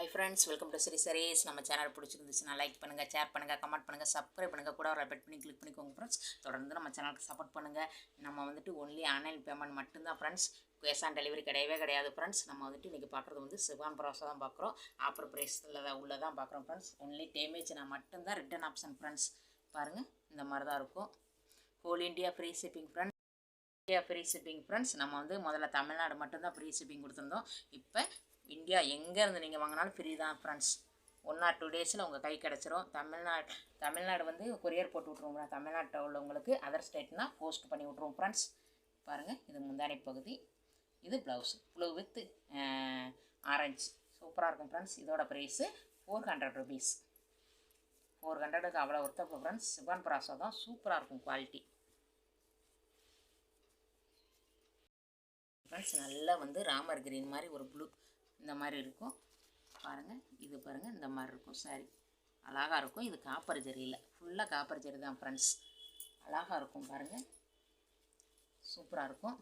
Hi friends, welcome to SAREES. நம்ம channel பிடிச்சிருந்துச்சுன்னா like பண்ணுங்க, ஷேர் பண்ணுங்க, கமெண்ட் பண்ணுங்க, சப்ஸ்கிரைப் பண்ணுங்க, கூட ஒரு பெல் பண்ணி கிளிக் பண்ணிக்கோங்க ஃப்ரெண்ட்ஸ். தொடர்ந்து நம்ம சேனலுக்கு சப்போர்ட் பண்ணுங்க. நம்ம வந்துட்டு ஒன்லி ஆன்லைன் பேமெண்ட் மட்டும்தான் ஃப்ரெண்ட்ஸ். கேஷ் ஆன் டெலிவரி கிடையாது ஃப்ரெண்ட்ஸ். நம்ம வந்துட்டு இன்றைக்கி பார்க்குறது வந்து சிஃபான் ப்ராஸோ தான் பார்க்குறோம். ஆஃபர் ப்ரைஸில் தான் உள்ளதான் பார்க்குறோம் ஃப்ரெண்ட்ஸ். ஒன்லி டேமேஜ் நான் மட்டும்தான் ரிட்டன் ஆப்ஷன் ஃப்ரெண்ட்ஸ். பாருங்கள், இந்த மாதிரி தான் இருக்கும். Whole India free shipping friends. India free shipping friends. நம்ம வந்து முதல்ல தமிழ்நாடு மட்டும்தான் ஃப்ரீ ஷிப்பிங் கொடுத்துருந்தோம். இப்போ இந்தியா எங்கேருந்து நீங்கள் வாங்கினாலும் ஃப்ரீ தான் ஃப்ரெண்ட்ஸ். 1 or 2 டேஸில் உங்கள் கை கிடச்சிரும். தமிழ்நாடு வந்து கொரியர் போட்டு விட்ருவோம். தமிழ்நாட்டில் உள்ளவங்களுக்கு அதர் ஸ்டேட்னால் போஸ்ட் பண்ணி விட்ருவோம் ஃப்ரெண்ட்ஸ். பாருங்கள், இது முந்தானை பகுதி, இது ப்ளவுஸ் ப்ளூ வித் ஆரஞ்சு சூப்பராக இருக்கும் ஃப்ரெண்ட்ஸ். இதோட ப்ரைஸு 400 rupees. 400க்கு அவ்வளோ ஒருத்தப்போ ஃப்ரெண்ட்ஸ். சிஃபான் ப்ராஸோ தான், சூப்பராக இருக்கும் குவாலிட்டி ஃப்ரெண்ட்ஸ். நல்லா வந்து ராமர் கிரீன் மாதிரி ஒரு ப்ளூ இந்த மாதிரி இருக்கும் பாருங்கள். இது பாருங்கள், இந்த மாதிரி இருக்கும் சாரி, அழகாக இருக்கும். இது காப்பர் ஜரியில், ஃபுல்லாக காப்பர் ஜரி தான் ஃப்ரெண்ட்ஸ். அழகாக இருக்கும் பாருங்கள், சூப்பராக இருக்கும்.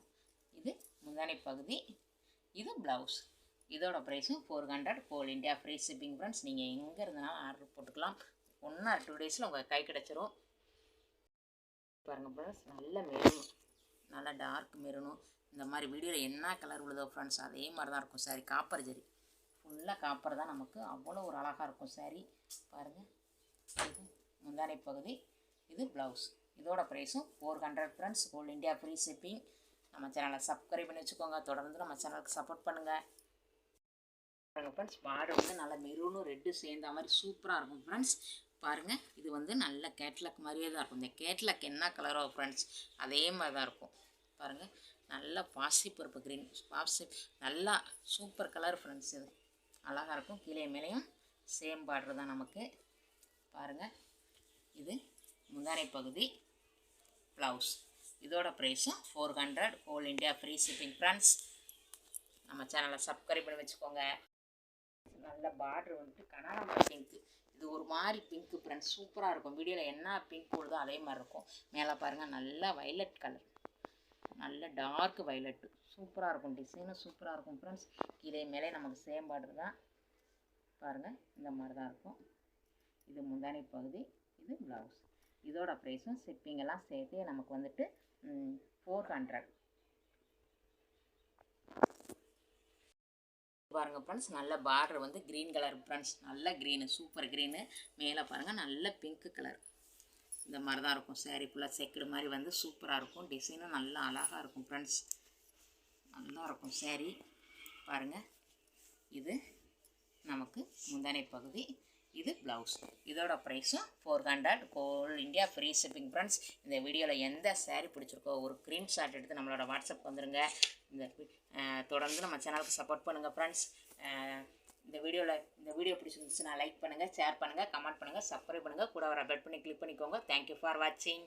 இது முந்தானை பகுதி, இது ப்ளவுஸ். இதோட ப்ரைஸும் 400. Whole India free shipping friends. நீங்கள் எங்கே இருந்தாலும் ஆர்டர் போட்டுக்கலாம். 1 or 2 டேஸில் உங்கள் கை கிடச்சிரும். பாருங்கள் ஃப்ரெண்ட்ஸ், நல்ல மெரூன், நல்லா டார்க் மெரூனும் இந்த மாதிரி வீடியோவில் என்ன கலர் உள்ளதோ ஃப்ரெண்ட்ஸ் அதே மாதிரி தான் இருக்கும் சாரி. காப்பர் ஜரி, ஃபுல்லாக காப்பர் தான், நமக்கு அவ்வளோ ஒரு அழகாக இருக்கும் சாரி. பாருங்கள், இது முந்தானை பகுதி, இது ப்ளவுஸ். இதோட ப்ரைஸும் 400 friends. Whole India free shipping. நம்ம சேனலை சப்ஸ்கிரைப் பண்ணி வச்சுக்கோங்க. தொடர்ந்து நம்ம சேனலுக்கு சப்போர்ட் பண்ணுங்கள். பாருங்கள் ஃப்ரெண்ட்ஸ், பார்டர் வந்து நல்லா மெரூனும் ரெட்டு சேர்ந்த மாதிரி சூப்பராக இருக்கும் ஃப்ரெண்ட்ஸ். பாருங்கள், இது வந்து நல்ல கேட்லாக் மாதிரியே தான் இருக்கும். இந்த கேட்லாக் என்ன கலரோ ஃப்ரெண்ட்ஸ் அதே மாதிரி தான் இருக்கும். பாருங்கள், நல்லா பாசி பருப்பு க்ரீன், நல்லா சூப்பர் கலர் ஃப்ரெண்ட்ஸ். இது அழகாக இருக்கும். கீழே மேலேயும் சேம் பார்டர் தான் நமக்கு. பாருங்கள், இது முந்தானை பகுதி, ப்ளவுஸ். இதோட ப்ரைஸும் 400. Whole India free shipping friends. நம்ம சேனலை சப்ஸ்கிரைப் பண்ணி வச்சுக்கோங்க. நல்ல பார்டர் வந்துட்டு கனகாம்பரம் பிங்க்கு, இது ஒரு மாதிரி பிங்க்கு ஃப்ரெண்ட்ஸ், சூப்பராக இருக்கும். வீடியோவில் என்ன பிங்க் போடுதோ அதே மாதிரி இருக்கும். மேலே பாருங்கள், நல்லா வைலட் கலர், நல்ல டார்க் வைலட்டு, சூப்பராக இருக்கும். டிசைனும் சூப்பராக இருக்கும் ஃப்ரெண்ட்ஸ். கீழே மேலே நமக்கு சேம் பார்டர் தான். பாருங்கள், இந்த மாதிரி தான் இருக்கும். இது முந்தானை பகுதி, இது ப்ளவுஸ். இதோட ப்ரைஸும் ஷிப்பிங்கெல்லாம் சேர்த்து நமக்கு வந்துட்டு 400. பாருங்கள் ஃப்ரெண்ட்ஸ், நல்ல பார்டர் வந்து க்ரீன் கலர் ஃப்ரெண்ட்ஸ், நல்ல க்ரீனு, சூப்பர் க்ரீனு. மேலே பாருங்கள், நல்ல பிங்க் கலர். இந்த மாதிரி தான் இருக்கும் சாரீ. ஃபுல்லாக செக்குடு மாதிரி வந்து சூப்பராக இருக்கும். டிசைனும் நல்லா அழகாக இருக்கும் ஃப்ரெண்ட்ஸ், நல்லா இருக்கும் சாரீ. பாருங்கள், இது நமக்கு முந்தானை பகுதி, இது ப்ளவுஸ். இதோட ப்ரைஸும் 400. Whole India free shipping friends. இந்த வீடியோவில் எந்த சாரீ பிடிச்சிருக்கோ ஒரு ஸ்க்ரீன்ஷாட் எடுத்து நம்மளோட வாட்ஸ்அப் வந்துடுங்க. தொடர்ந்து நம்ம சேனலுக்கு சப்போர்ட் பண்ணுங்கள் ஃப்ரெண்ட்ஸ். இந்த வீடியோ பிடிச்சிருந்துச்சுன்னா லைக் பண்ணுங்கள், ஷேர் பண்ணுங்கள், கமெண்ட் பண்ணுங்கள், சப்ஸ்கிரைப் பண்ணுங்கள், கூட வர பெல் பண்ணி கிளிக் பண்ணிக்கோங்க. தேங்க்யூ ஃபார் வாட்சிங்.